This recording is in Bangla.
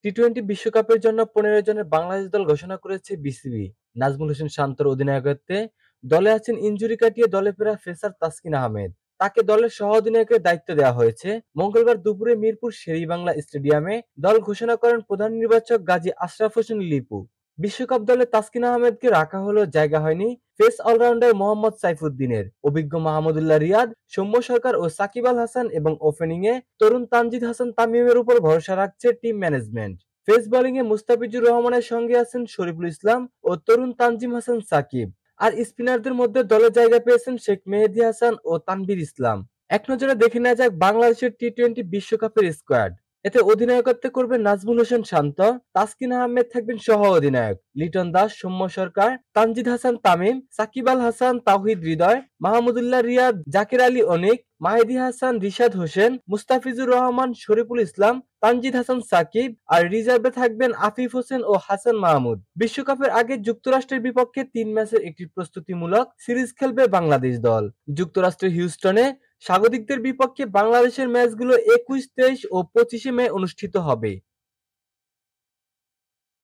টি-টোয়েন্টি বিশ্বকাপের জন্য ১৫ জনের বাংলাদেশ দল ঘোষণা করেছে বিসিবি। নাজমুল হোসেন শান্তর অধিনায়কত্বে দলে আছেন ইনজুরি কাটিয়ে দলে ফেরা পেসার তাসকিন আহমেদ। তাকে দলের সহ-অধিনায়কের দায়িত্ব দেওয়া হয়েছে। মঙ্গলবার দুপুরে মিরপুর শেরেবাংলা স্টেডিয়ামে দল ঘোষণা করেন প্রধান নির্বাচক গাজী আশরাফ হোসেন লিপু। বিশ্বকাপ দলে তাসকিন আহমেদকে রাখা হলেও জায়গা হয়নি পেস অলরাউন্ডার মোহাম্মদ সাইফুদ্দিনের। অভিজ্ঞ মাহমুদুল্লাহ রিয়াদ, সৌম্য সরকার ও সাকিব আল হাসান এবং ওপেনিংয়ে তরুণ তানজিদ হাসান তামিমের উপর ভরসা রাখছে টিম ম্যানেজমেন্ট। পেস বোলিংয়ে মুস্তাফিজুর রহমানের সঙ্গে আছেন শরীফুল ইসলাম ও তরুণ তানজিম হাসান সাকিব। আর স্পিনারদের মধ্যে দলে জায়গা পেয়েছেন শেখ মেহেদী হাসান ও তানভীর ইসলাম। এক নজরে দেখে নেওয়া যাক বাংলাদেশের টি-টোয়েন্টি বিশ্বকাপের স্কোয়াড। এতে অধিনায়কত্ব করবেন নাজমুল হোসেন শান্ত, তাসকিন আহমেদ থাকবেন সহ-অধিনায়ক, লিটন দাস, সৌম্য সরকার, তানজিদ হাসান তামিম, সাকিব আল হাসান তাওহিদ হৃদয়, মাহমুদুল্লাহ রিয়াদ, জাকের আলী অনিক, মাহেদী হাসান রিশাদ হোসেন, মুস্তাফিজুর রহমান, শরীফুল ইসলাম, তানজিদ হাসান সাকিব। আর রিজার্ভে থাকবেন আফিফ হোসেন ও হাসান মাহমুদ। বিশ্বকাপের আগে যুক্তরাষ্ট্রের বিপক্ষে ৩ ম্যাচের একটি প্রস্তুতিমূলক সিরিজ খেলবে বাংলাদেশ দল। যুক্তরাষ্ট্রের হিউস্টনে স্বাগতিকদের বিপক্ষে বাংলাদেশের ম্যাচগুলো ২১, ২৩ ও ২৫ মে অনুষ্ঠিত হবে।